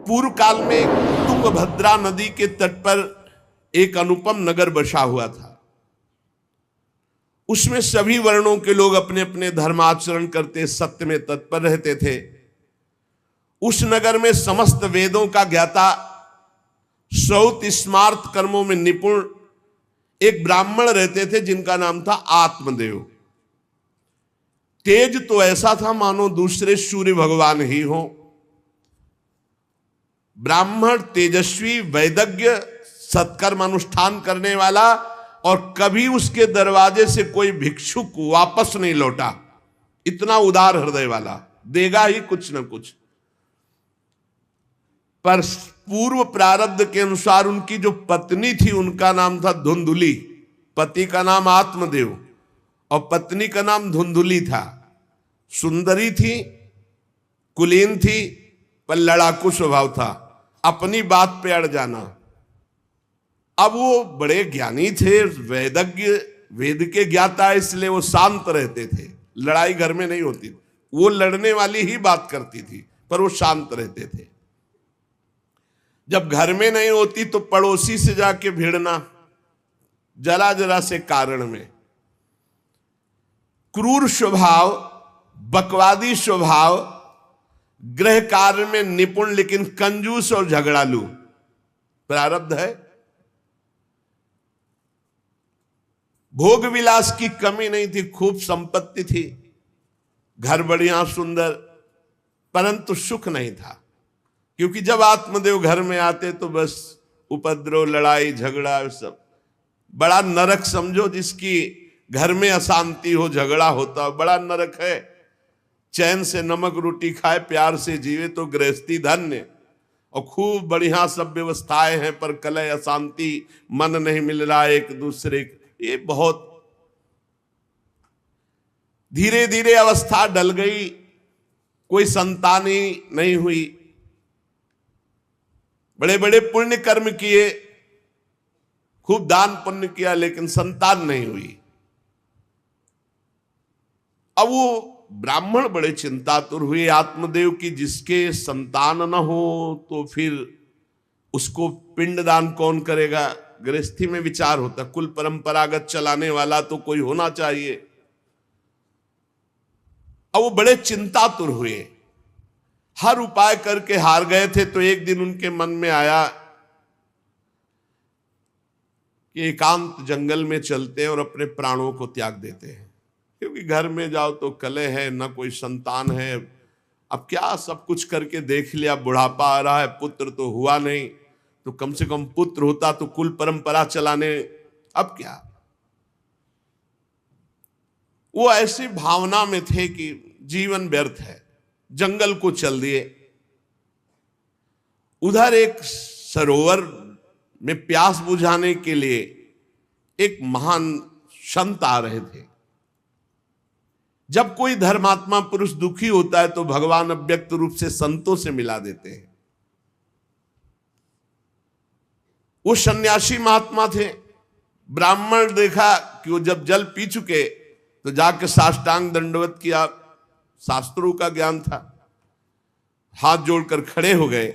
पूर्व काल में तुंगभद्रा नदी के तट पर एक अनुपम नगर बसा हुआ था। उसमें सभी वर्णों के लोग अपने अपने धर्माचरण करते, सत्य में तत्पर रहते थे। उस नगर में समस्त वेदों का ज्ञाता, श्रौत स्मार्त कर्मों में निपुण एक ब्राह्मण रहते थे जिनका नाम था आत्मदेव। तेज तो ऐसा था मानो दूसरे सूर्य भगवान ही हो। ब्राह्मण तेजस्वी, वैदज्ञ, सत्कर्म अनुष्ठान करने वाला, और कभी उसके दरवाजे से कोई भिक्षुक वापस नहीं लौटा। इतना उदार हृदय वाला, देगा ही कुछ न कुछ। पर पूर्व प्रारब्ध के अनुसार उनकी जो पत्नी थी उनका नाम था धुंधुली। पति का नाम आत्मदेव और पत्नी का नाम धुंधुली था। सुंदरी थी, कुलीन थी, पर लड़ाकू स्वभाव था, अपनी बात पे अड़ जाना। अब वो बड़े ज्ञानी थे, वेदज्ञ, वेद के ज्ञाता, इसलिए वो शांत रहते थे। लड़ाई घर में नहीं होती, वो लड़ने वाली ही बात करती थी, पर वो शांत रहते थे। जब घर में नहीं होती तो पड़ोसी से जाके भिड़ना, जरा जरा से कारण में। क्रूर स्वभाव, बकवादी स्वभाव, गृह कार्य में निपुण लेकिन कंजूस और झगड़ालू प्रारब्ध है। भोग विलास की कमी नहीं थी, खूब संपत्ति थी, घर बढ़िया सुंदर, परंतु सुख नहीं था। क्योंकि जब आत्मदेव घर में आते तो बस उपद्रव, लड़ाई झगड़ा, सब बड़ा नरक समझो। जिसकी घर में अशांति हो, झगड़ा होता, बड़ा नरक है। चैन से नमक रोटी खाए, प्यार से जीवे तो गृहस्थी धन्य। और खूब बढ़िया सब व्यवस्थाएं हैं, पर कलह, अशांति, मन नहीं मिल रहा एक दूसरे, ये बहुत धीरे धीरे अवस्था डल गई। कोई संतान ही नहीं हुई। बड़े बड़े पुण्य कर्म किए, खूब दान पुण्य किया, लेकिन संतान नहीं हुई। अब वो ब्राह्मण बड़े चिंतातुर हुए आत्मदेव की, जिसके संतान न हो तो फिर उसको पिंडदान कौन करेगा। गृहस्थी में विचार होता, कुल परंपरागत चलाने वाला तो कोई होना चाहिए। अब वो बड़े चिंतातुर हुए, हर उपाय करके हार गए थे। तो एक दिन उनके मन में आया कि एकांत जंगल में चलते हैं और अपने प्राणों को त्याग देते हैं। क्योंकि घर में जाओ तो कलह है, न कोई संतान है। अब क्या, सब कुछ करके देख लिया, बुढ़ापा आ रहा है, पुत्र तो हुआ नहीं, तो कम से कम पुत्र होता तो कुल परंपरा चलाने, अब क्या। वो ऐसी भावना में थे कि जीवन व्यर्थ है, जंगल को चल दिए। उधर एक सरोवर में प्यास बुझाने के लिए एक महान संत आ रहे थे। जब कोई धर्मात्मा पुरुष दुखी होता है तो भगवान अव्यक्त रूप से संतों से मिला देते हैं। वो सन्यासी महात्मा थे। ब्राह्मण देखा कि वो जब जल पी चुके तो जाके साष्टांग दंडवत किया, शास्त्रों का ज्ञान था, हाथ जोड़कर खड़े हो गए।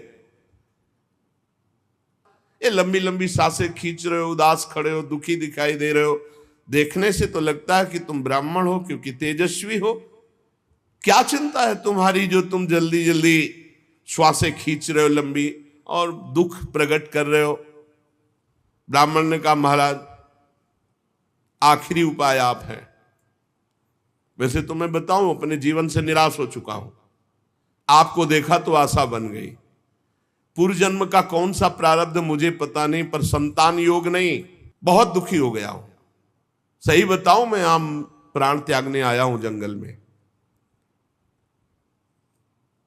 ये लंबी लंबी सांसें खींच रहे हो, उदास खड़े हो, दुखी दिखाई दे रहे हो। देखने से तो लगता है कि तुम ब्राह्मण हो, क्योंकि तेजस्वी हो। क्या चिंता है तुम्हारी जो तुम जल्दी जल्दी श्वासें खींच रहे हो लंबी, और दुख प्रकट कर रहे हो। ब्राह्मण ने कहा, महाराज आखिरी उपाय आप हैं। वैसे तो मैं बताऊं, अपने जीवन से निराश हो चुका हूं। आपको देखा तो आशा बन गई। पूर्व जन्म का कौन सा प्रारब्ध मुझे पता नहीं, पर संतान योग नहीं, बहुत दुखी हो गया हूं। सही बताऊं, मैं आम प्राण त्यागने आया हूं जंगल में।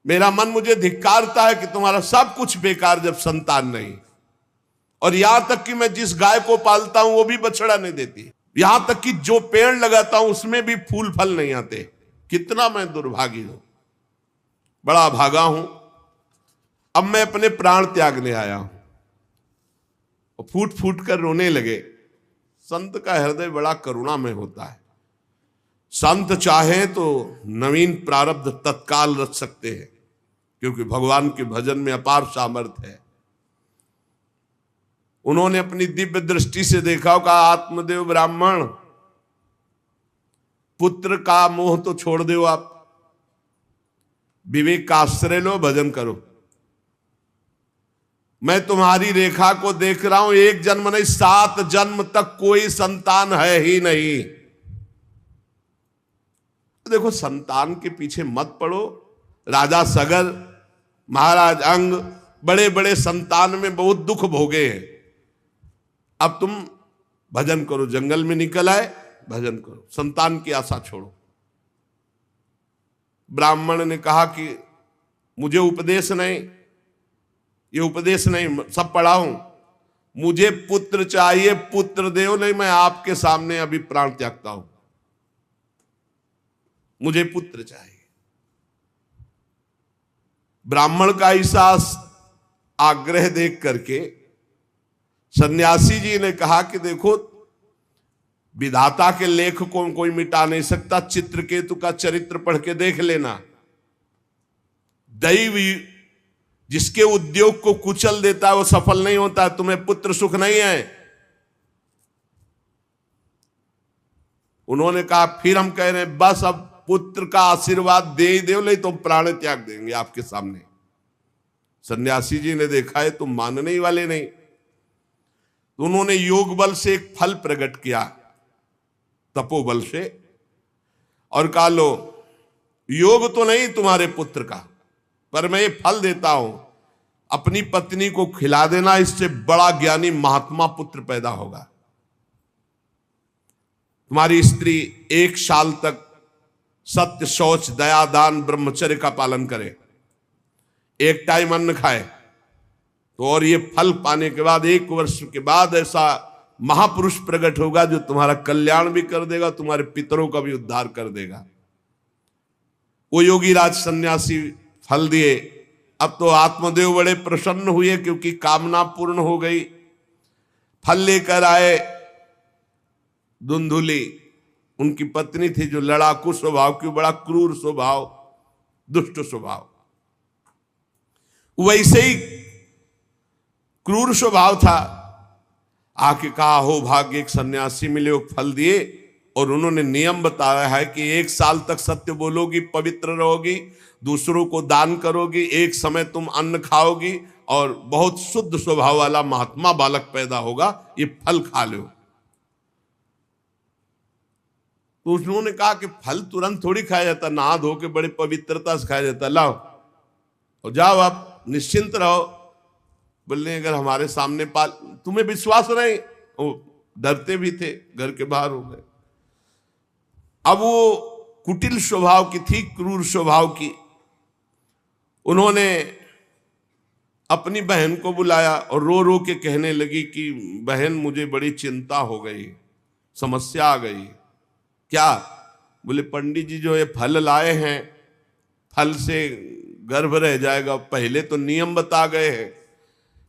मेरा मन मुझे धिक्कारता है कि तुम्हारा सब कुछ बेकार जब संतान नहीं। और यहां तक कि मैं जिस गाय को पालता हूं वो भी बछड़ा नहीं देती। यहां तक कि जो पेड़ लगाता हूं उसमें भी फूल फल नहीं आते। कितना मैं दुर्भागी हूं, बड़ा भागा हूं। अब मैं अपने प्राण त्यागने आया हूं। और फूट फूट कर रोने लगे। संत का हृदय बड़ा करुणा में होता है। संत चाहे तो नवीन प्रारब्ध तत्काल रच सकते हैं, क्योंकि भगवान के भजन में अपार सामर्थ्य है। उन्होंने अपनी दिव्य दृष्टि से देखा, कहा आत्मदेव ब्राह्मण, पुत्र का मोह तो छोड़ दो, आप विवेक का आश्रय लो, भजन करो। मैं तुम्हारी रेखा को देख रहा हूं, एक जन्म नहीं 7 जन्म तक कोई संतान है ही नहीं। देखो, संतान के पीछे मत पड़ो। राजा सगर, महाराज अंग, बड़े बड़े संतान में बहुत दुख भोगे हैं। अब तुम भजन करो, जंगल में निकल आए, भजन करो, संतान की आशा छोड़ो। ब्राह्मण ने कहा कि मुझे उपदेश नहीं, ये उपदेश नहीं, सब पढ़ा हूं, मुझे पुत्र चाहिए, पुत्र देव, नहीं मैं आपके सामने अभी प्राण त्यागता हूं, मुझे पुत्र चाहिए। ब्राह्मण का ऐसा आग्रह देख करके सन्यासी जी ने कहा कि देखो, विधाता के लेख को कोई मिटा नहीं सकता, चित्रकेतु का चरित्र पढ़ के देख लेना। दैव जिसके उद्योग को कुचल देता है वो सफल नहीं होता। तुम्हें पुत्र सुख नहीं है। उन्होंने कहा फिर हम कह रहे हैं बस अब पुत्र का आशीर्वाद दे ही दो, नहीं तो प्राण त्याग देंगे आपके सामने। सन्यासी जी ने देखा है तुम मानने ही वाले नहीं, तो उन्होंने योग बल से एक फल प्रकट किया, तपोबल से, और कहा लो, योग तो नहीं तुम्हारे पुत्र का, पर मैं ये फल देता हूं, अपनी पत्नी को खिला देना, इससे बड़ा ज्ञानी महात्मा पुत्र पैदा होगा। तुम्हारी स्त्री 1 साल तक सत्य, शौच, दया, दान, ब्रह्मचर्य का पालन करे, एक टाइम अन्न खाए, तो और ये फल पाने के बाद 1 वर्ष के बाद ऐसा महापुरुष प्रकट होगा जो तुम्हारा कल्याण भी कर देगा, तुम्हारे पितरों का भी उद्धार कर देगा। वो योगी राज सन्यासी फल दिए। अब तो आत्मदेव बड़े प्रसन्न हुए क्योंकि कामना पूर्ण हो गई। फल लेकर आए। धुंधुली उनकी पत्नी थी जो लड़ाकू स्वभाव की, बड़ा क्रूर स्वभाव, दुष्ट स्वभाव, वैसे ही क्रूर स्वभाव था। आके कहा हो भाग्य, एक सन्यासी मिले, वो फल दिए, और उन्होंने नियम बताया है कि 1 साल तक सत्य बोलोगी, पवित्र रहोगी, दूसरों को दान करोगी, एक समय तुम अन्न खाओगी, और बहुत शुद्ध स्वभाव वाला महात्मा बालक पैदा होगा, ये फल खा लो। तो उन्होंने कहा कि फल तुरंत थोड़ी खाया जाता, नहा धो के बड़े पवित्रता से खाया जाता, लाओ और जाओ, आप निश्चिंत रहो। बोलने अगर हमारे सामने पाल, तुम्हें विश्वास नहीं, वो डरते भी थे, घर के बाहर हो गए। अब वो कुटिल स्वभाव की थी, क्रूर स्वभाव की। उन्होंने अपनी बहन को बुलाया और रो रो के कहने लगी कि बहन मुझे बड़ी चिंता हो गई, समस्या आ गई। क्या? बोले पंडित जी जो ये फल लाए हैं, फल से गर्भ रह जाएगा। पहले तो नियम बता गए हैं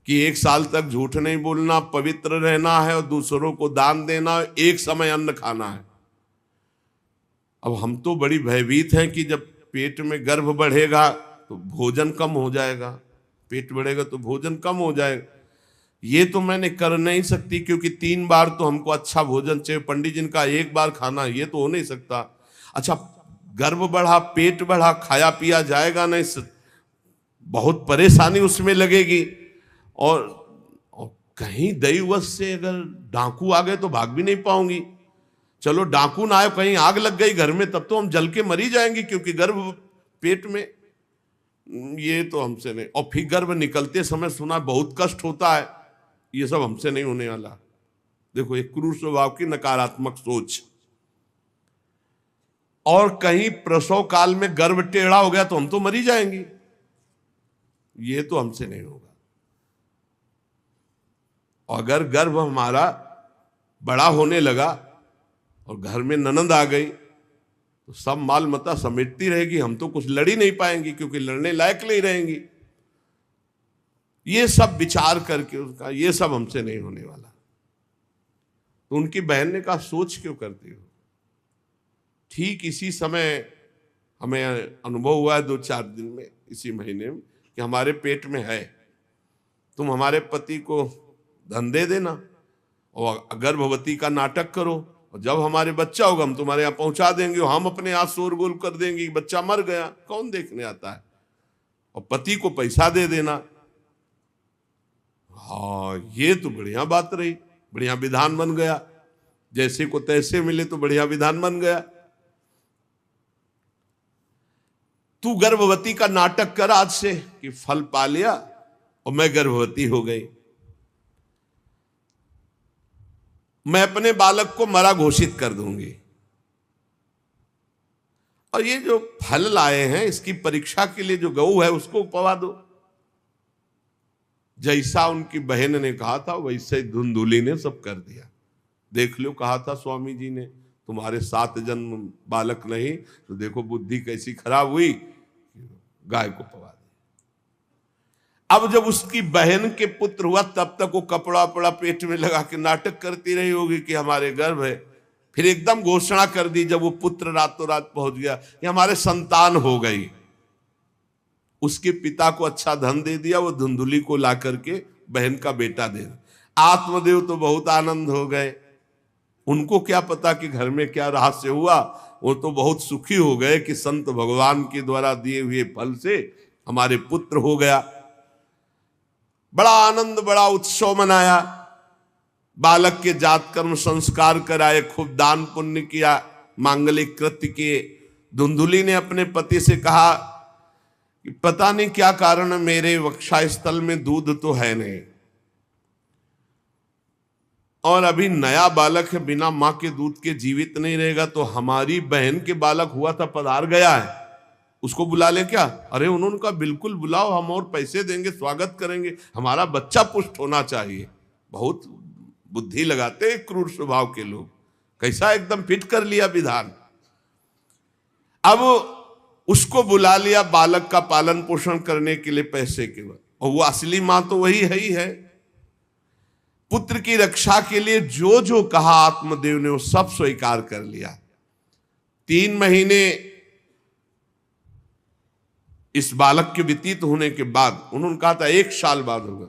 कि 1 साल तक झूठ नहीं बोलना, पवित्र रहना है, और दूसरों को दान देना, एक समय अन्न खाना है। अब हम तो बड़ी भयभीत हैं कि जब पेट में गर्भ बढ़ेगा तो भोजन कम हो जाएगा, पेट बढ़ेगा तो भोजन कम हो जाएगा। ये तो मैंने कर नहीं सकती क्योंकि 3 बार तो हमको अच्छा भोजन चाहिए, पंडित जी का 1 बार खाना, ये तो हो नहीं सकता। अच्छा, गर्भ बढ़ा, पेट बढ़ा, खाया पिया जाएगा नहीं, बहुत परेशानी उसमें लगेगी। और कहीं दैववश से अगर डाकू आ गए तो भाग भी नहीं पाऊंगी। चलो डाकू ना आए, कहीं आग लग गई घर में, तब तो हम जल के मरी जाएंगे क्योंकि गर्भ पेट में, ये तो हमसे नहीं। और फिर गर्भ निकलते समय सुना बहुत कष्ट होता है, ये सब हमसे नहीं होने वाला। देखो एक क्रूर स्वभाव की नकारात्मक सोच। और कहीं प्रसव काल में गर्भ टेढ़ा हो गया तो हम तो मरी जाएंगे, ये तो हमसे नहीं होगा। अगर गर्भ हमारा बड़ा होने लगा और घर में ननद आ गई तो सब माल मता समेटती रहेगी, हम तो कुछ लड़ ही नहीं पाएंगी क्योंकि लड़ने लायक नहीं रहेंगी। ये सब विचार करके उसका, ये सब हमसे नहीं होने वाला। तो उनकी बहन ने कहा सोच क्यों करती हो? ठीक इसी समय हमें अनुभव हुआ है 2-4 दिन में, इसी महीने में कि हमारे पेट में है, तुम हमारे पति को धन दे देना और गर्भवती का नाटक करो, और जब हमारे बच्चा होगा हम तुम्हारे यहाँ पहुंचा देंगे, और हम अपने यहाँ शोरगुल कर देंगे कि बच्चा मर गया, कौन देखने आता है, और पति को पैसा दे देना। हाँ, ये तो बढ़िया बात रही, बढ़िया विधान बन गया, जैसे को तैसे मिले तो बढ़िया विधान बन गया। तू गर्भवती का नाटक कर आज से कि फल पा लिया और मैं गर्भवती हो गई, मैं अपने बालक को मरा घोषित कर दूंगी, और ये जो फल लाए हैं इसकी परीक्षा के लिए जो गऊ है उसको उपवा दो। जैसा उनकी बहन ने कहा था वैसे ही धुंधुली ने सब कर दिया। देख लो, कहा था स्वामी जी ने तुम्हारे 7 जन्म बालक नहीं, तो देखो बुद्धि कैसी खराब हुई, गाय को पवा दी। अब जब उसकी बहन के पुत्र हुआ तब तक वो कपड़ा पड़ा पेट में लगा के नाटक करती रही होगी कि हमारे गर्भ है। फिर एकदम घोषणा कर दी जब वो पुत्र रातों रात पहुंच गया कि हमारे संतान हो गई। उसके पिता को अच्छा धन दे दिया, वो धुंधुली को ला करके बहन का बेटा दे दिया। आत्मदेव तो बहुत आनंद हो गए, उनको क्या पता कि घर में क्या रहस्य हुआ, वो तो बहुत सुखी हो गए कि संत भगवान के द्वारा दिए हुए फल से हमारे पुत्र हो गया। बड़ा आनंद, बड़ा उत्सव मनाया, बालक के जात कर्म संस्कार कराए, खूब दान पुण्य किया, मांगलिक कृत्य किए। धुंधुली ने अपने पति से कहा कि पता नहीं क्या कारण मेरे वक्षस्थल में दूध तो है नहीं, और अभी नया बालक है, बिना मां के दूध के जीवित नहीं रहेगा, तो हमारी बहन के बालक हुआ था पधार गया है, उसको बुला ले क्या? अरे उन्होंने कहा बिल्कुल बुलाओ, हम और पैसे देंगे, स्वागत करेंगे, हमारा बच्चा पुष्ट होना चाहिए। बहुत बुद्धि लगाते हैं क्रूर स्वभाव के लोग, कैसा एकदम फिट कर लिया विधान। अब उसको बुला लिया बालक का पालन पोषण करने के लिए पैसे के बाद, और वो असली मां तो वही है ही है। पुत्र की रक्षा के लिए जो जो कहा आत्मदेव ने वो सब स्वीकार कर लिया। 3 महीने इस बालक के व्यतीत होने के बाद, उन्होंने कहा था 1 साल बाद होगा,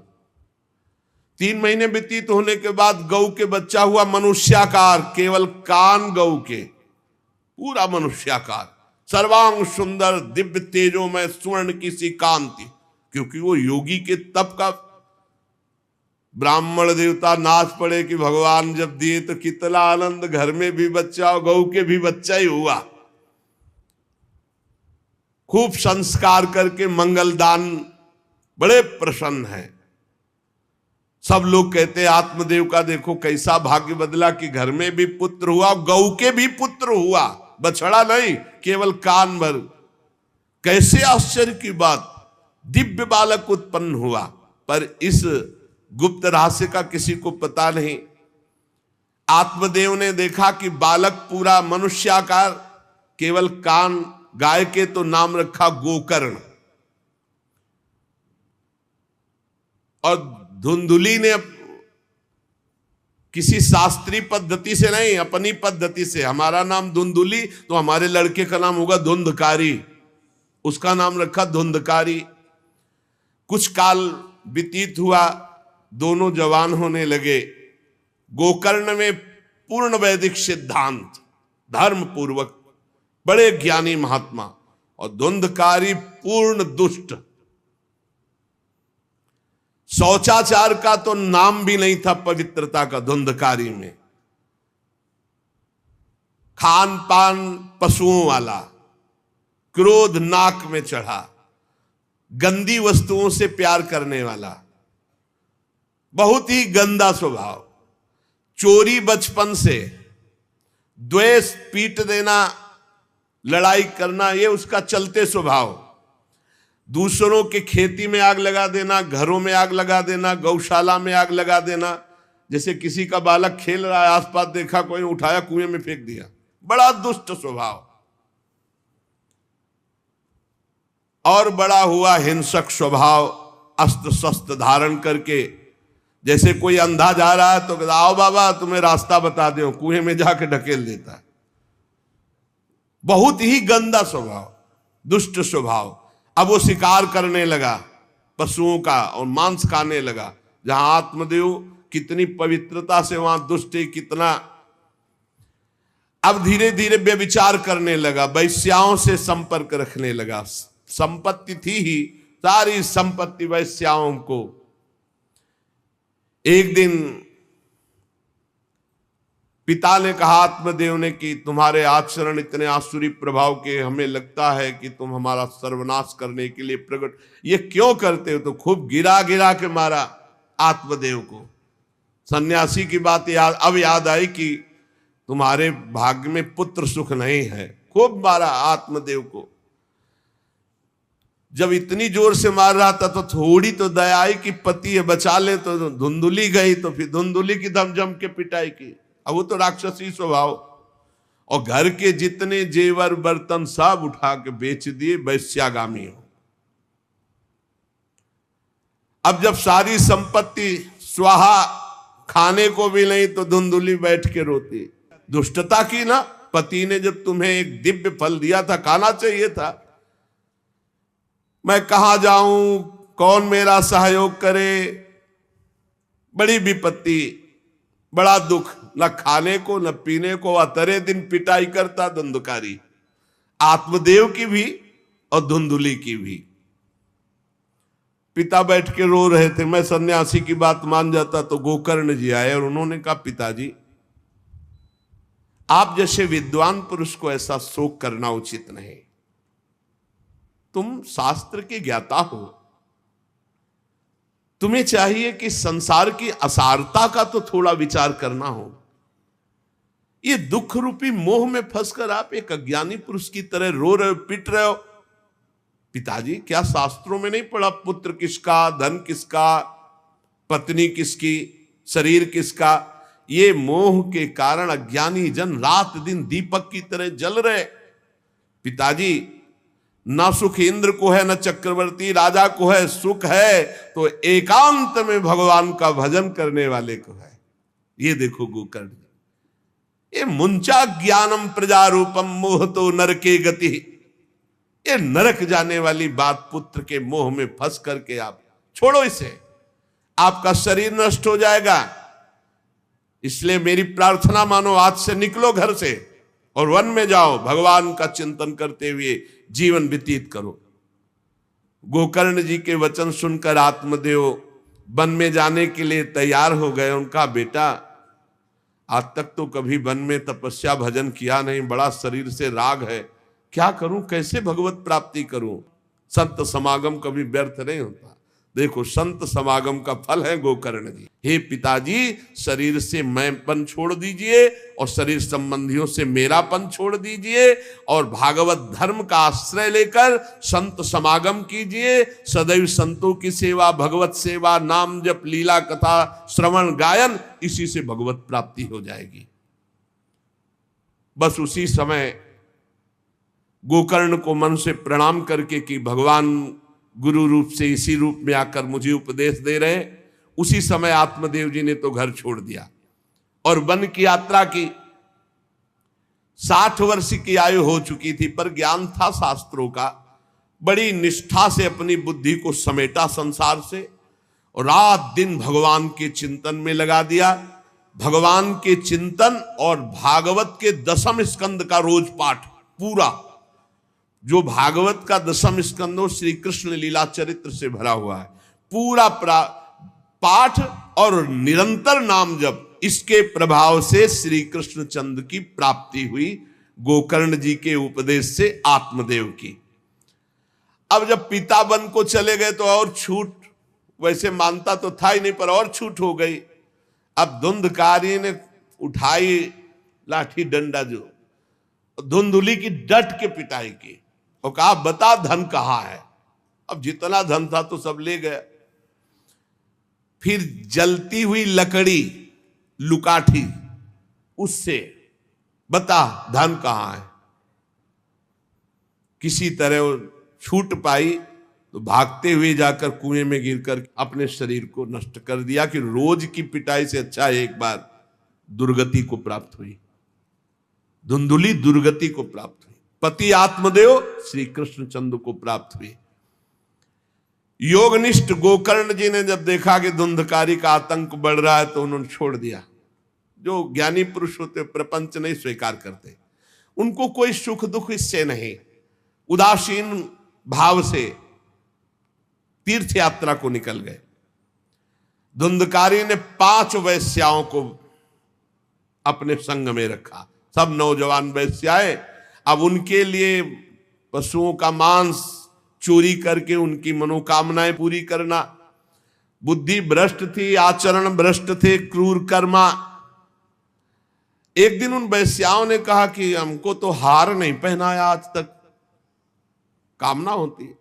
3 महीने व्यतीत होने के बाद गौ के बच्चा हुआ मनुष्याकार, केवल कान गौ के, पूरा मनुष्याकार, सर्वांग सुंदर, दिव्य तेजों में स्वर्ण की सी कांति, क्योंकि वो योगी के तप का। ब्राह्मण देवता नाच पड़े कि भगवान जब दिए तो कितना आनंद, घर में भी बच्चा और गौ के भी बच्चा ही हुआ। खूब संस्कार करके मंगल दान, बड़े प्रसन्न हैं। सब लोग कहते हैं आत्मदेव का देखो कैसा भाग्य बदला कि घर में भी पुत्र हुआ, गौ के भी पुत्र हुआ, बछड़ा नहीं, केवल कान भर। कैसे आश्चर्य की बात, दिव्य बालक उत्पन्न हुआ। पर इस गुप्त रहस्य का किसी को पता नहीं। आत्मदेव ने देखा कि बालक पूरा मनुष्याकार, केवल कान, गाय के तो नाम रखा गोकर्ण। और धुंधुली ने किसी शास्त्रीय पद्धति से नहीं, अपनी पद्धति से, हमारा नाम धुंधुली तो हमारे लड़के का नाम होगा धुंधकारी, उसका नाम रखा धुंधकारी। कुछ काल व्यतीत हुआ, दोनों जवान होने लगे। गोकर्ण में पूर्ण वैदिक सिद्धांत, धर्म पूर्वक, बड़े ज्ञानी महात्मा, और धुंधकारी पूर्ण दुष्ट। शौचाचार का तो नाम भी नहीं था पवित्रता का धुंधकारी में। खान पान पशुओं वाला, क्रोध नाक में चढ़ा, गंदी वस्तुओं से प्यार करने वाला, बहुत ही गंदा स्वभाव। चोरी बचपन से, द्वेष, पीट देना, लड़ाई करना, ये उसका चलते स्वभाव। दूसरों के खेती में आग लगा देना, घरों में आग लगा देना, गौशाला में आग लगा देना। जैसे किसी का बालक खेल रहा है, आसपास देखा कोई, उठाया कुएं में फेंक दिया, बड़ा दुष्ट स्वभाव। और बड़ा हुआ हिंसक स्वभाव, अस्त्र शस्त्र धारण करके, जैसे कोई अंधा जा रहा है तो आओ बाबा तुम्हें रास्ता बता दो, कुएं में जाके ढकेल देता है। बहुत ही गंदा स्वभाव, दुष्ट स्वभाव। अब वो शिकार करने लगा पशुओं का और मांस खाने लगा। जहां आत्मदेव कितनी पवित्रता से, वहां दुष्ट कितना। अब धीरे धीरे व्यभिचार करने लगा, वैश्याओं से संपर्क रखने लगा। संपत्ति थी ही, सारी संपत्ति वैश्याओं को। एक दिन पिता ने कहा आत्मदेव ने कि तुम्हारे आचरण इतने आसुरी प्रभाव के, हमें लगता है कि तुम हमारा सर्वनाश करने के लिए प्रकट, ये क्यों करते हो? तो खूब गिरा गिरा के मारा आत्मदेव को। सन्यासी की बात अब याद आई कि तुम्हारे भाग्य में पुत्र सुख नहीं है। खूब मारा आत्मदेव को। जब इतनी जोर से मार रहा था तो थोड़ी तो दया आई कि पति है, बचा ले। तो धुंधुली गई, तो फिर धुंधुली की दम जम के पिटाई की। अब वो तो राक्षसी स्वभाव, और घर के जितने जेवर बर्तन सब उठा के बेच दिए, वैश्यागामी हो। अब जब सारी संपत्ति स्वाहा, खाने को भी नहीं, तो धुंधुली बैठ के रोती। दुष्टता की ना, पति ने जब तुम्हें एक दिव्य फल दिया था, खाना चाहिए था। मैं कहां जाऊं, कौन मेरा सहयोग करे? बड़ी विपत्ति, बड़ा दुख, न खाने को न पीने को। अतरे दिन पिटाई करता धुंधकारी, आत्मदेव की भी और धुंधुली की भी। पिता बैठ के रो रहे थे। मैं सन्यासी की बात मान जाता तो गोकर्ण जी आए और उन्होंने कहा पिताजी, आप जैसे विद्वान पुरुष को ऐसा शोक करना उचित नहीं। तुम शास्त्र के ज्ञाता हो, तुम्हें चाहिए कि संसार की असारता का तो थोड़ा विचार करना हो। ये दुख रूपी मोह में फंसकर आप एक अज्ञानी पुरुष की तरह रो रहे हो, पिट रहे हो। पिताजी, क्या शास्त्रों में नहीं पढ़ा पुत्र किसका, धन किसका, पत्नी किसकी, शरीर किसका? ये मोह के कारण अज्ञानी जन रात दिन दीपक की तरह जल रहे। पिताजी, न सुख इंद्र को है, न चक्रवर्ती राजा को है। सुख है तो एकांत में भगवान का भजन करने वाले को है। ये देखो गोकर्ण, ये मुंचा ज्ञानम प्रजारूपम मोह तो नरके गति। ये नरक जाने वाली बात, पुत्र के मोह में फंस करके आप छोड़ो इसे, आपका शरीर नष्ट हो जाएगा। इसलिए मेरी प्रार्थना मानो, आज से निकलो घर से और वन में जाओ, भगवान का चिंतन करते हुए जीवन व्यतीत करो। गोकर्ण जी के वचन सुनकर आत्मदेव वन में जाने के लिए तैयार हो गए। उनका बेटा, आज तक तो कभी वन में तपस्या भजन किया नहीं, बड़ा शरीर से राग है, क्या करूं, कैसे भगवत प्राप्ति करूं? संत समागम कभी व्यर्थ नहीं होता। देखो, संत समागम का फल है गोकर्ण जी। हे पिताजी, शरीर से मैंपन छोड़ दीजिए और शरीर संबंधियों से मेरापन छोड़ दीजिए और भागवत धर्म का आश्रय लेकर संत समागम कीजिए। सदैव संतों की सेवा, भगवत सेवा, नाम जप, लीला कथा, श्रवण गायन, इसी से भगवत प्राप्ति हो जाएगी। बस उसी समय गोकर्ण को मन से प्रणाम करके कि भगवान गुरु रूप से इसी रूप में आकर मुझे उपदेश दे रहे, उसी समय आत्मदेव जी ने तो घर छोड़ दिया और वन की यात्रा की। 60 वर्ष की आयु हो चुकी थी, पर ज्ञान था शास्त्रों का। बड़ी निष्ठा से अपनी बुद्धि को समेटा संसार से और रात दिन भगवान के चिंतन में लगा दिया। भगवान के चिंतन और भागवत के 10वें स्कंद का रोज पाठ पूरा, जो भागवत का 10वां स्कंद श्री कृष्ण लीला चरित्र से भरा हुआ है, पूरा पाठ और निरंतर नाम जप, इसके प्रभाव से श्री कृष्ण चंद्र की प्राप्ति हुई गोकर्ण जी के उपदेश से आत्मदेव की। अब जब पिता वन को चले गए तो और छूट, वैसे मानता तो था ही नहीं, पर और छूट हो गई। अब धुंधकारी ने उठाई लाठी डंडा, जो धुंधुली की डट के पिटाई की और कहा बता धन कहाँ है। अब जितना धन था तो सब ले गए। फिर जलती हुई लकड़ी, लुकाठी, उससे बता धन कहाँ है। किसी तरह वो छूट पाई तो भागते हुए जाकर कुएं में गिरकर अपने शरीर को नष्ट कर दिया कि रोज की पिटाई से अच्छा एक बार दुर्गति को प्राप्त हुई। धुंधुली दुर्गति को प्राप्त हुई, पति आत्मदेव श्री कृष्ण चंद्र को प्राप्त हुई। योगनिष्ठ गोकर्ण जी ने जब देखा कि धुंधकारी का आतंक बढ़ रहा है तो उन्होंने छोड़ दिया। जो ज्ञानी पुरुष होते प्रपंच नहीं स्वीकार करते, उनको कोई सुख दुख इससे नहीं, उदासीन भाव से तीर्थ यात्रा को निकल गए। धुंधकारी ने 5 वैश्याओं को अपने संग में रखा, सब नौजवान वैश्याएं। अब उनके लिए पशुओं का मांस चोरी करके उनकी मनोकामनाएं पूरी करना। बुद्धि भ्रष्ट थी, आचरण भ्रष्ट थे, क्रूर कर्मा। एक दिन उन वैश्याओं ने कहा कि हमको तो हार नहीं पहनाया आज तक, कामना होती है।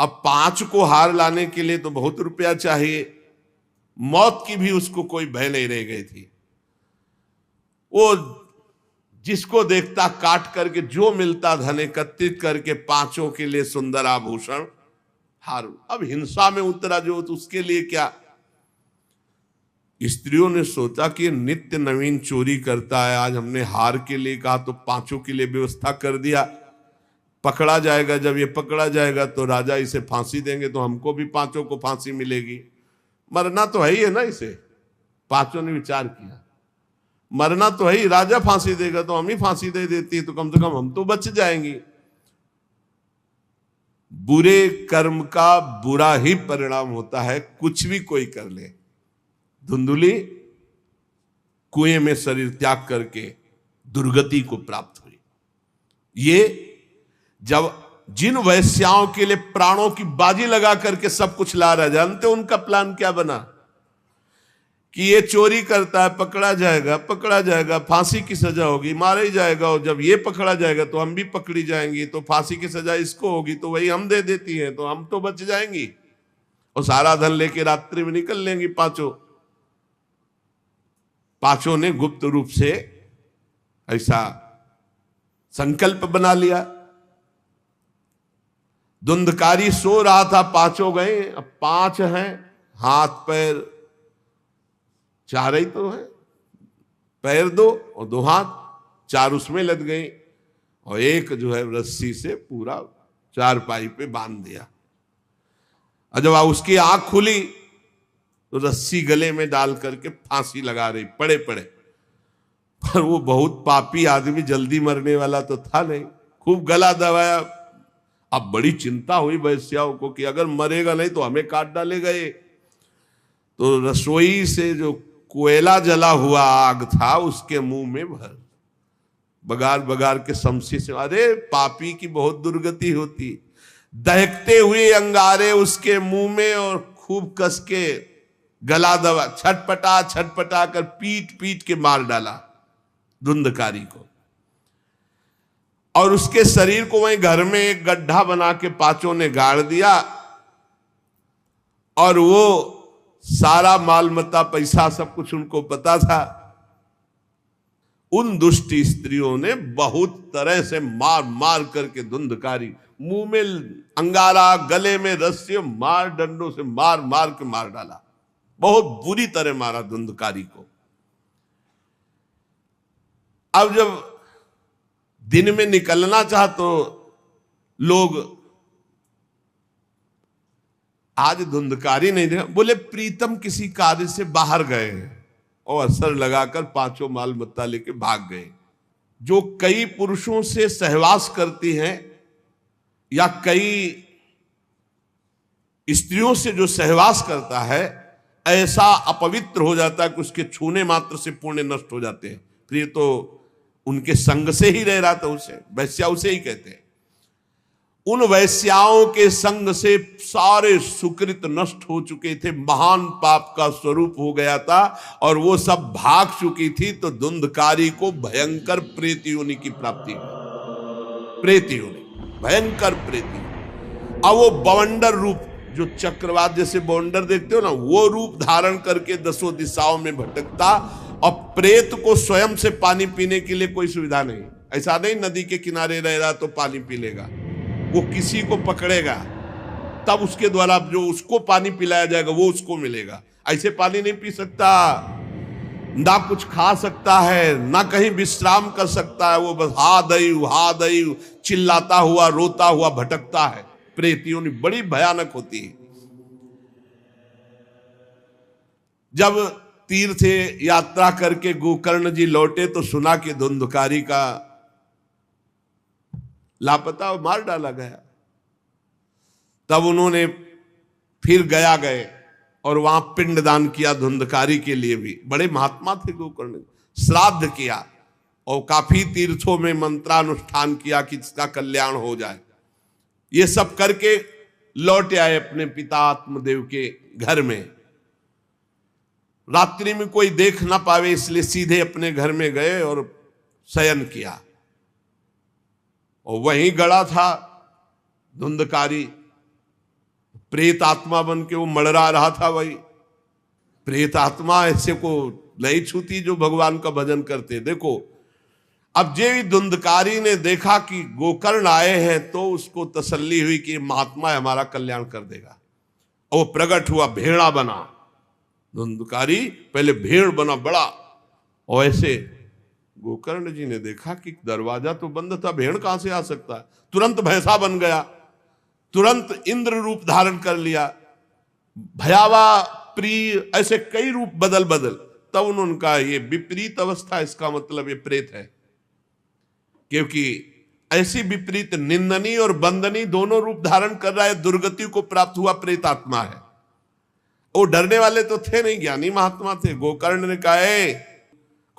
अब 5 को हार लाने के लिए तो बहुत रुपया चाहिए। मौत की भी उसको कोई भय नहीं रह गई थी। वो जिसको देखता काट करके जो मिलता धन एकत्रित करके 5 के लिए सुंदर आभूषण हार। अब हिंसा में उतरा जो, तो उसके लिए क्या। स्त्रियों ने सोचा कि नित्य नवीन चोरी करता है, आज हमने हार के लिए कहा तो 5 के लिए व्यवस्था कर दिया। पकड़ा जाएगा, जब ये पकड़ा जाएगा तो राजा इसे फांसी देंगे, तो हमको भी 5 को फांसी मिलेगी। मरना तो है ही है ना इसे। 5 ने विचार किया, मरना तो है ही, राजा फांसी देगा तो हम ही फांसी दे देती, तो कम से कम हम तो बच जाएंगे। बुरे कर्म का बुरा ही परिणाम होता है, कुछ भी कोई कर ले। धुंधुली कुएं में शरीर त्याग करके दुर्गति को प्राप्त हुई। ये जब जिन वैश्याओं के लिए प्राणों की बाजी लगा करके सब कुछ ला रहा, जानते उनका प्लान क्या बना कि ये चोरी करता है, पकड़ा जाएगा, फांसी की सजा होगी, मारा ही जाएगा। और जब ये पकड़ा जाएगा तो हम भी पकड़ी जाएंगी, तो फांसी की सजा इसको होगी, तो वही हम दे देती हैं, तो हम तो बच जाएंगी और सारा धन लेके रात्रि में निकल लेंगी 5 ने गुप्त रूप से ऐसा संकल्प बना लिया। धुंधकारी सो रहा था, 5 गए। अब 5 हैं, हाथ पैर 4 ही तो है, पैर 2 और 2 हाथ, 4 उसमें लग गए और एक जो है रस्सी से पूरा चारपाई पे बांध दिया। और जब उसकी आंख खुली तो रस्सी गले में डाल करके फांसी लगा रही पड़े पड़े। पर वो बहुत पापी आदमी, जल्दी मरने वाला तो था नहीं, खूब गला दबाया। अब बड़ी चिंता हुई वैश्याओं को कि अगर मरेगा नहीं तो हमें काट डालेगा ये। तो रसोई से जो कोयला जला हुआ आग था उसके मुंह में भर बगार बगार के शमशी से। अरे पापी की बहुत दुर्गति होती। दहकते हुए अंगारे उसके मुंह में और खूब कस के गला दबा, छटपटा कर पीट के मार डाला धुंधकारी को। और उसके शरीर को वहीं घर में एक गड्ढा बना के 5 ने गाड़ दिया। और वो सारा माल मत्ता पैसा सब कुछ उनको पता था। उन दुष्ट स्त्रियों ने बहुत तरह से मार मार करके धुंधकारी, मुंह में अंगारा, गले में रस्सी, मार डंडों से मार मार के मार डाला। बहुत बुरी तरह मारा धुंधकारी को। अब जब दिन में निकलना चाह तो लोग, आज धुंधकारी नहीं देखा, बोले प्रीतम किसी कार्य से बाहर गए और असर लगाकर 5 माल मत्ता लेके भाग गए। जो कई पुरुषों से सहवास करती हैं या कई स्त्रियों से जो सहवास करता है, ऐसा अपवित्र हो जाता है कि उसके छूने मात्र से पुण्य नष्ट हो जाते हैं। फिर तो उनके संग से ही रह रहा था, उसे वैश्या उसे ही कहते हैं। उन वैश्याओं के संग से सारे सुकृत नष्ट हो चुके थे, महान पाप का स्वरूप हो गया था और वो सब भाग चुकी थी। तो धुंधकारी को भयंकर प्रेत योनि की प्राप्ति हुई। प्रेत योनि, भयंकर प्रेत योनि। अब वो बवंडर रूप, जो चक्रवात जैसे बवंडर देखते हो ना, वो रूप धारण करके 10 दिशाओं में भटकता। और प्रेत को स्वयं से पानी पीने के लिए कोई सुविधा नहीं। ऐसा नहीं नदी के किनारे रह रहा तो पानी पी लेगा, वो किसी को पकड़ेगा तब उसके द्वारा जो उसको पानी पिलाया जाएगा वो उसको मिलेगा। ऐसे पानी नहीं पी सकता, ना कुछ खा सकता है, ना कहीं विश्राम कर सकता है। वो बस हा दई चिल्लाता हुआ रोता हुआ भटकता है। प्रेत योनि बड़ी भयानक होती है। जब तीर्थ यात्रा करके गोकर्ण जी लौटे तो सुना कि धुंधकारी का लापता मार डाला गया। तब उन्होंने फिर गए और वहां पिंडदान किया धुंधकारी के लिए भी। बड़े महात्मा थे गोकर्ण। श्राद्ध किया और काफी तीर्थों में मंत्रानुष्ठान किया कि इसका कल्याण हो जाए। ये सब करके लौट आए अपने पिता आत्मदेव के घर में। रात्रि में कोई देख ना पावे इसलिए सीधे अपने घर में गए और शयन किया। और वहीं गड़ा था धुंधकारी, प्रेत आत्मा बन के वो मड़रा रहा था। वही प्रेत आत्मा ऐसे को नहीं छूती जो भगवान का भजन करते। देखो अब जे धुंधकारी ने देखा कि गोकर्ण आए हैं तो उसको तसल्ली हुई कि महात्मा हमारा कल्याण कर देगा। और वो प्रकट हुआ, भेड़ा बना। धुंधकारी पहले भेड़ बना बड़ा। और ऐसे गोकर्ण जी ने देखा कि दरवाजा तो बंद था, भेड़ कहां से आ सकता है। तुरंत भैंसा बन गया, तुरंत इंद्र रूप धारण कर लिया, भयावा प्रिय, ऐसे कई रूप बदल। तब उन्होंने कहा ये विपरीत अवस्था, इसका मतलब ये प्रेत है। क्योंकि ऐसी विपरीत निंदनी और बंदनी दोनों रूप धारण कर रहा है, दुर्गति को प्राप्त हुआ प्रेत आत्मा है। वो डरने वाले तो थे नहीं, ज्ञानी महात्मा थे। गोकर्ण ने कहा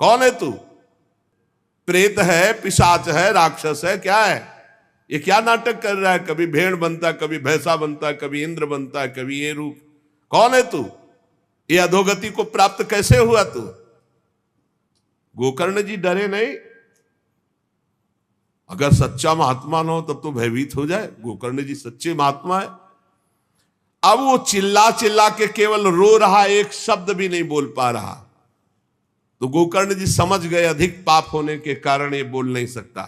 कौन है तू? प्रेत है, पिशाच है, राक्षस है, क्या है ये? क्या नाटक कर रहा है? कभी भेड़ बनता है, कभी भैंसा बनता है, कभी इंद्र बनता है, कभी ये रूप। कौन है तू? ये अधोगति को प्राप्त कैसे हुआ तू? गोकर्ण जी डरे नहीं। अगर सच्चा महात्मा न हो तब तो भयभीत हो जाए। गोकर्ण जी सच्चे महात्मा है। अब वो चिल्ला चिल्ला के केवल रो रहा, एक शब्द भी नहीं बोल पा रहा। तो गोकर्ण जी समझ गए अधिक पाप होने के कारण ये बोल नहीं सकता।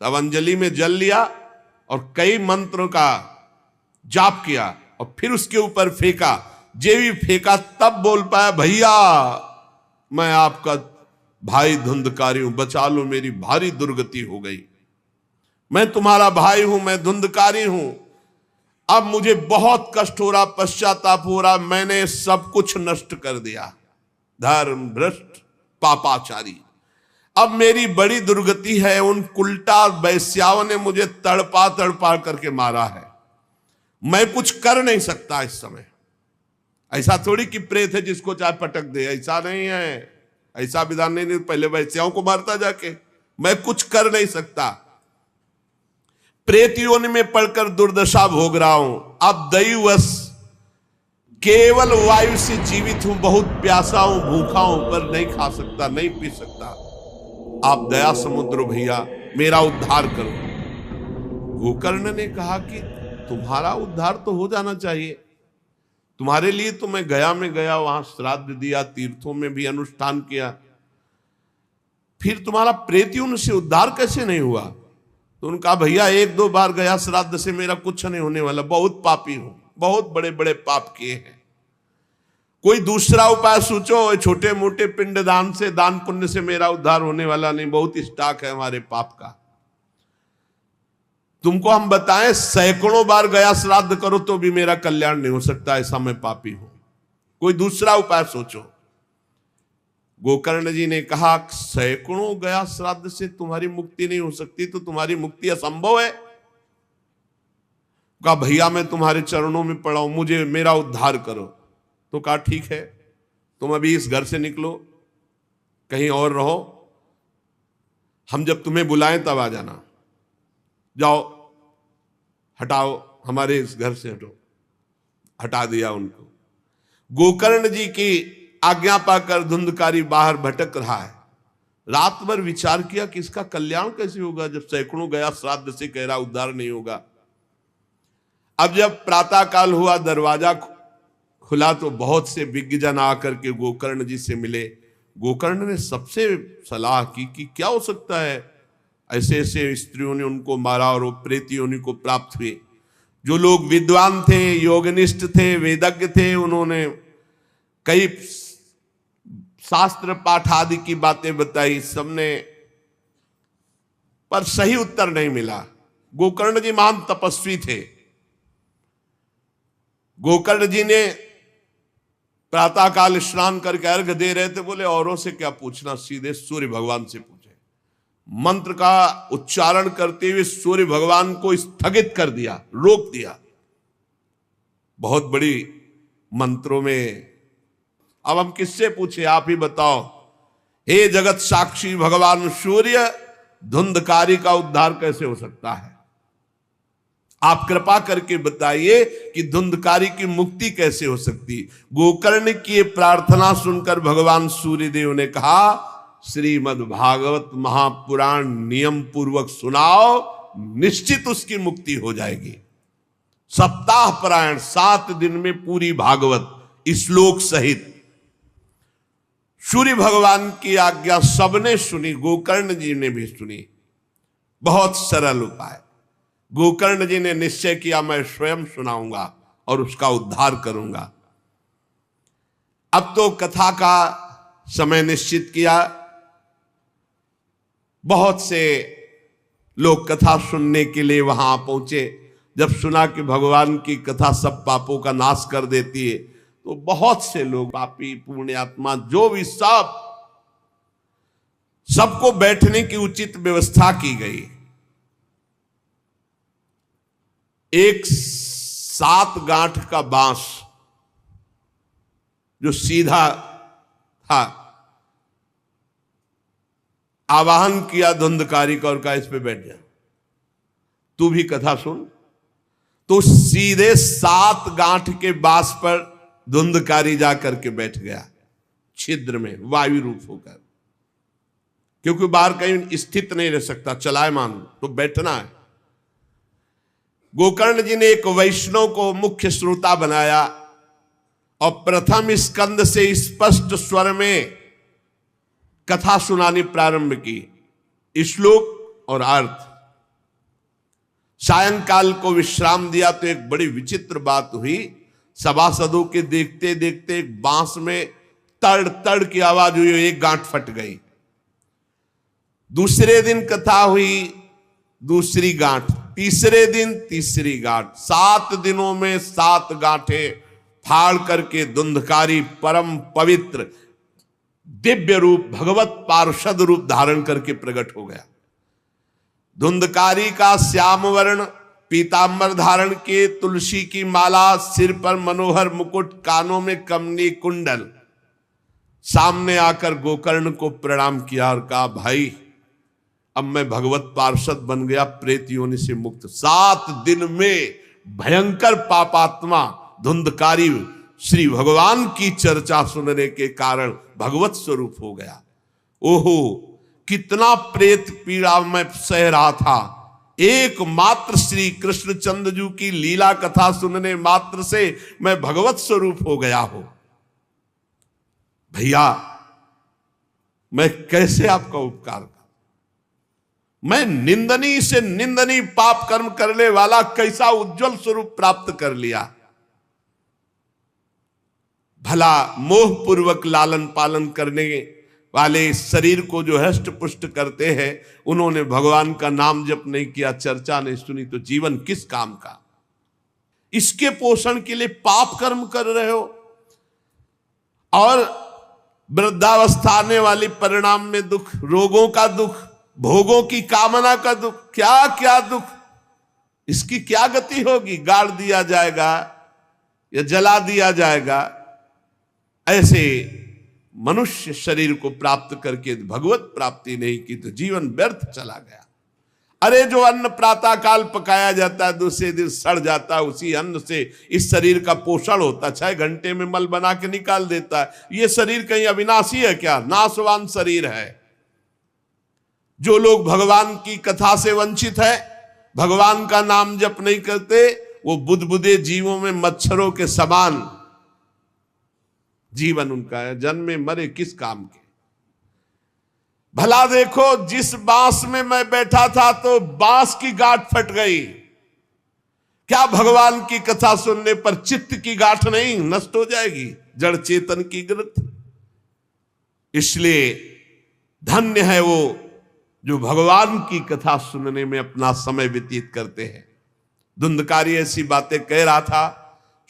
तब अंजलि में जल लिया और कई मंत्रों का जाप किया और फिर उसके ऊपर फेंका। जे भी फेंका तब बोल पाया, भैया मैं आपका भाई धुंधकारी हूं, बचा लो, मेरी भारी दुर्गति हो गई। मैं तुम्हारा भाई हूं, मैं धुंधकारी हूं। अब मुझे बहुत कष्ट हो रहा, पश्चाताप हो रहा, मैंने सब कुछ नष्ट कर दिया, धर्म भ्रष्ट पापाचारी। अब मेरी बड़ी दुर्गति है। उन उल्टा वैश्याओं ने मुझे तड़पा करके मारा है। मैं कुछ कर नहीं सकता इस समय। ऐसा थोड़ी कि प्रेत है जिसको चाहे पटक दे, ऐसा नहीं है। ऐसा विधान नहीं, पहले वैश्याओं को मारता जाके। मैं कुछ कर नहीं सकता, प्रेत योनि में पड़कर दुर्दशा भोग रहा हूं। अब दैवश केवल वायु से जीवित हूं, बहुत प्यासा हूं, भूखा हूं, पर नहीं खा सकता, नहीं पी सकता। आप दया समुद्र भैया मेरा उद्धार करो। गोकर्ण ने कहा कि तुम्हारा उद्धार तो हो जाना चाहिए। तुम्हारे लिए तो मैं गया में गया, वहां श्राद्ध दिया, तीर्थों में भी अनुष्ठान किया, फिर तुम्हारा प्रेत योनि से उद्धार कैसे नहीं हुआ? तो उनका भैया एक दो बार गया श्राद्ध से मेरा कुछ नहीं होने वाला, बहुत पापी हूं, बहुत बड़े बड़े पाप किए हैं। कोई दूसरा उपाय सोचो। छोटे मोटे पिंडदान से, दान पुण्य से मेरा उद्धार होने वाला नहीं, बहुत स्टॉक है हमारे पाप का। तुमको हम बताएं, सैकड़ों बार गया श्राद्ध करो तो भी मेरा कल्याण नहीं हो सकता, ऐसा मैं पापी हूं। कोई दूसरा उपाय सोचो। गोकर्ण जी ने कहा सैकड़ों गया श्राद्ध से तुम्हारी मुक्ति नहीं हो सकती, तो तुम्हारी मुक्ति असंभव है। कहा भैया मैं तुम्हारे चरणों में पड़ा हूं, मुझे मेरा उद्धार करो। तो कहा ठीक है, तुम अभी इस घर से निकलो, कहीं और रहो, हम जब तुम्हें बुलाएं तब आ जाना। जाओ, हटाओ, हमारे इस घर से हटो। हटा दिया उनको। गोकर्ण जी की आज्ञा पाकर धुंधकारी बाहर भटक रहा है। रात भर विचार किया कि इसका कल्याण कैसे होगा, जब सैकड़ों गया श्राद्ध से कह रहा उद्धार नहीं होगा। अब जब प्रातः काल हुआ, दरवाजा खुला तो बहुत से विज्ञजन आकर के गोकर्ण जी से मिले। गोकर्ण ने सबसे सलाह की कि क्या हो सकता है, ऐसे ऐसे स्त्रियों ने उनको मारा और वो प्रेत योनि को प्राप्त हुए। जो लोग विद्वान थे, योगनिष्ठ थे, वेदज्ञ थे, उन्होंने कई शास्त्र पाठ आदि की बातें बताई सबने, पर सही उत्तर नहीं मिला। गोकर्ण जी महान तपस्वी थे, गोकर्ण जी ने प्रातःकाल स्नान करके अर्घ दे रहे थे, बोले औरों से क्या पूछना, सीधे सूर्य भगवान से पूछे। मंत्र का उच्चारण करते हुए सूर्य भगवान को स्थगित कर दिया, रोक दिया। बहुत बड़ी मंत्रों में। अब हम किससे पूछे, आप ही बताओ। हे जगत साक्षी भगवान सूर्य, धुंधकारी का उद्धार कैसे हो सकता है? आप कृपा करके बताइए कि धुंधकारी की मुक्ति कैसे हो सकती। गोकर्ण की प्रार्थना सुनकर भगवान सूर्यदेव ने कहा, श्रीमद् भागवत महापुराण नियम पूर्वक सुनाओ, निश्चित उसकी मुक्ति हो जाएगी। सप्ताह पारायण 7 दिन में पूरी भागवत श्लोक सहित। सूर्य भगवान की आज्ञा सबने सुनी, गोकर्ण जी ने भी सुनी। बहुत सरल उपाय। गोकर्ण जी ने निश्चय किया, मैं स्वयं सुनाऊंगा और उसका उद्धार करूंगा। अब तो कथा का समय निश्चित किया। बहुत से लोग कथा सुनने के लिए वहां पहुंचे। जब सुना कि भगवान की कथा सब पापों का नाश कर देती है, तो बहुत से लोग, पापी पुण्यात्मा जो भी, सबको बैठने की उचित व्यवस्था की गई। एक 7 गांठ का बांस जो सीधा था, आवाहन किया धुंधकारी का और कहा, इस पे बैठ जा, तू भी कथा सुन। तो सीधे 7 गांठ के बांस पर धुंधकारी जाकर के बैठ गया, छिद्र में वायु रूप होकर। क्योंकि बाहर कहीं स्थित नहीं रह सकता, चलायमान तो बैठना है। गोकर्ण जी ने एक वैष्णव को मुख्य श्रोता बनाया और प्रथम स्कंद से स्पष्ट स्वर में कथा सुनानी प्रारंभ की, श्लोक और अर्थ। सायंकाल को विश्राम दिया तो एक बड़ी विचित्र बात हुई। सभासदों के देखते देखते एक बांस में तड़ तड़ की आवाज हुई, एक गांठ फट गई। दूसरे दिन कथा हुई, दूसरी गांठ, तीसरे दिन तीसरी गांठ। 7 दिनों में 7 गांठें फाड़ करके धुंधकारी परम पवित्र दिव्य रूप, भगवत पार्षद रूप धारण करके प्रकट हो गया। धुंधकारी का श्याम वर्ण पीतांबर धारण के, तुलसी की माला, सिर पर मनोहर मुकुट, कानों में कमनी कुंडल, सामने आकर गोकर्ण को प्रणाम किया और कहा, भाई अब मैं भगवत पार्षद बन गया, प्रेत योनि से मुक्त। 7 दिन में भयंकर पापात्मा धुंधकारी श्री भगवान की चर्चा सुनने के कारण भगवत स्वरूप हो गया। ओहो, कितना प्रेत पीड़ा मैं सह रहा था, एकमात्र श्री कृष्णचंद्र की लीला कथा सुनने मात्र से मैं भगवत स्वरूप हो गया हूं। भैया, मैं कैसे आपका उपकार करूं? मैं निंदनीय से निंदनीय पाप कर्म करने वाला कैसा उज्जवल स्वरूप प्राप्त कर लिया। भला मोह पूर्वक लालन पालन करने वाले शरीर को जो हष्ट पुष्ट करते हैं, उन्होंने भगवान का नाम जप नहीं किया, चर्चा नहीं सुनी, तो जीवन किस काम का? इसके पोषण के लिए पाप कर्म कर रहे हो और वृद्धावस्था आने वाली परिणाम में दुख, रोगों का दुख, भोगों की कामना का दुख, क्या क्या दुख, इसकी क्या गति होगी? गाड़ दिया जाएगा या जला दिया जाएगा। ऐसे मनुष्य शरीर को प्राप्त करके भगवत प्राप्ति नहीं की तो जीवन व्यर्थ चला गया। अरे जो अन्न प्रातः काल पकाया जाता है, दूसरे दिन सड़ जाता है, उसी अन्न से इस शरीर का पोषण होता है। 6 घंटे में मल बना के निकाल देता है। ये शरीर कहीं अविनाशी है क्या? नाशवान शरीर है। जो लोग भगवान की कथा से वंचित है, भगवान का नाम जप नहीं करते, वो बुदबुदे जीवों में मच्छरों के समान जीवन उनका है। जन्मे मरे किस काम के? भला देखो, जिस बांस में मैं बैठा था तो बांस की गांठ फट गई, क्या भगवान की कथा सुनने पर चित्त की गांठ नहीं नष्ट हो जाएगी? जड़ चेतन की ग्रंथ। इसलिए धन्य है वो जो भगवान की कथा सुनने में अपना समय व्यतीत करते हैं। धुंधकारी ऐसी बातें कह रहा था,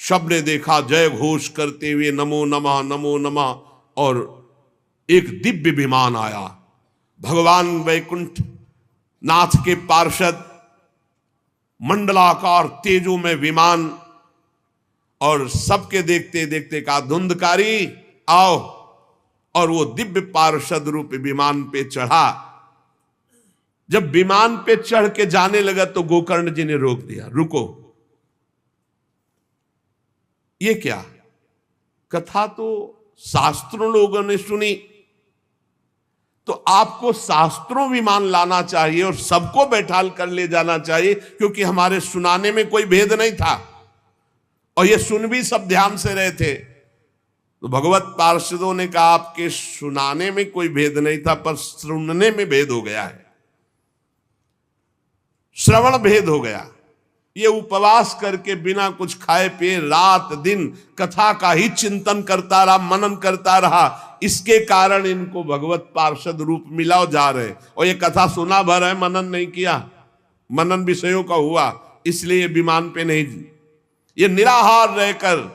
सबने देखा जय घोष करते हुए नमो नमः, और एक दिव्य विमान आया। भगवान वैकुंठ नाथ के पार्षद, मंडलाकार तेजो में विमान, और सबके देखते देखते कहा धुंधकारी आओ, और वो दिव्य पार्षद रूप विमान पे चढ़ा। जब विमान पे चढ़ के जाने लगा तो गोकर्ण जी ने रोक दिया, रुको, ये क्या? कथा तो शास्त्रों लोगों ने सुनी, तो आपको शास्त्रों विमान लाना चाहिए और सबको बैठाल कर ले जाना चाहिए, क्योंकि हमारे सुनाने में कोई भेद नहीं था और ये सुन भी सब ध्यान से रहे थे। तो भगवत पार्षदों ने कहा आपके सुनाने में कोई भेद नहीं था, पर सुनने में भेद हो गया है, श्रवण भेद हो गया। ये उपवास करके बिना कुछ खाए पिए रात दिन कथा का ही चिंतन करता रहा, मनन करता रहा, इसके कारण इनको भगवत पार्षद रूप मिला और जा रहे। और ये कथा सुना भर है, मनन नहीं किया, मनन विषयों का हुआ, इसलिए विमान पे नहीं। ये निराहार रहकर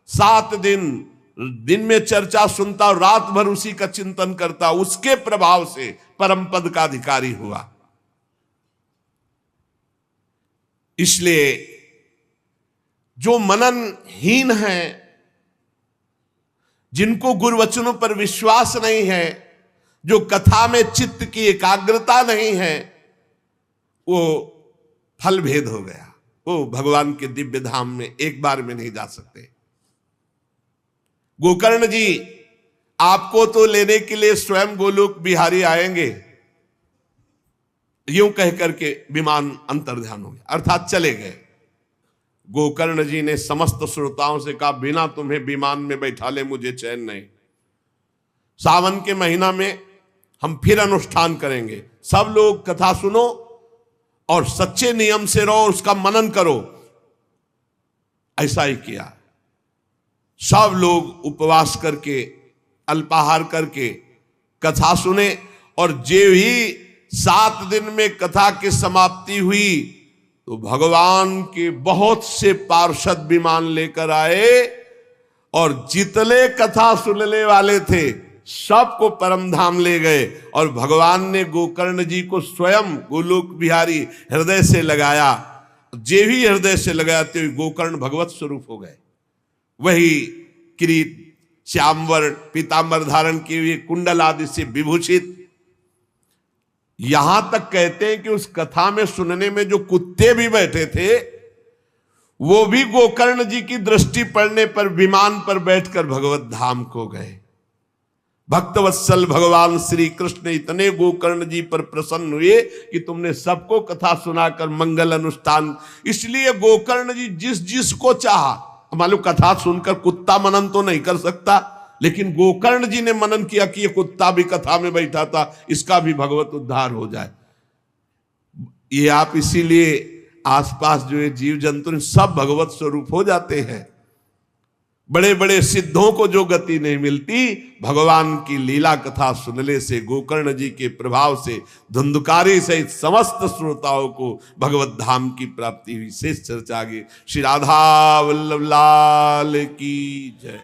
7 दिन में चर्चा सुनता और रात भर उसी का चिंतन करता, उसके प्रभाव से परम पद का अधिकारी हुआ। इसलिए जो मननहीन है, जिनको गुरुवचनों पर विश्वास नहीं है, जो कथा में चित्त की एकाग्रता नहीं है, वो फल भेद हो गया, वो भगवान के दिव्य धाम में एक बार में नहीं जा सकते। गोकर्ण जी आपको तो लेने के लिए स्वयं गोलोक बिहारी आएंगे, यूं कह करके विमान अंतर्ध्यान हो गया, अर्थात चले गए। गोकर्ण जी ने समस्त श्रोताओं से कहा बिना तुम्हें विमान में बैठा ले मुझे चैन नहीं। सावन के महीना में हम फिर अनुष्ठान करेंगे, सब लोग कथा सुनो और सच्चे नियम से रहो, उसका मनन करो। ऐसा ही किया, सब लोग उपवास करके अल्पाहार करके कथा सुने, और जे ही 7 दिन में कथा की समाप्ति हुई तो भगवान के बहुत से पार्षद विमान लेकर आए, और जितने कथा सुनने वाले थे सबको परम धाम ले गए। और भगवान ने गोकर्ण जी को स्वयं गोलोक बिहारी हृदय से लगाया, जे भी हृदय से लगाते हुए गोकर्ण भगवत स्वरूप हो गए। वही किरीट श्यामवर पीतांबर धारण किए हुए, कुंडल आदि से विभूषित। यहां तक कहते हैं कि उस कथा में सुनने में जो कुत्ते भी बैठे थे, वो भी गोकर्ण जी की दृष्टि पड़ने पर विमान पर बैठकर भगवत धाम को गए। भक्तवत्सल भगवान श्री कृष्ण इतने गोकर्ण जी पर प्रसन्न हुए कि तुमने सबको कथा सुनाकर मंगल अनुष्ठान। इसलिए गोकर्ण जी जिस जिसको चाहा, मालूम कथा सुनकर कुत्ता मनन तो नहीं कर सकता, लेकिन गोकर्ण जी ने मनन किया कि ये कुत्ता भी कथा में बैठा था, इसका भी भगवत उद्धार हो जाए। ये आप इसीलिए आसपास जो है जीव जंतु सब भगवत स्वरूप हो जाते हैं। बड़े बड़े सिद्धों को जो गति नहीं मिलती, भगवान की लीला कथा सुनने से, गोकर्ण जी के प्रभाव से धुंधकारी सहित समस्त श्रोताओं को भगवत धाम की प्राप्ति हुई। शेष चर्चा आगे। श्री राधा वल्लभ लाल की जय।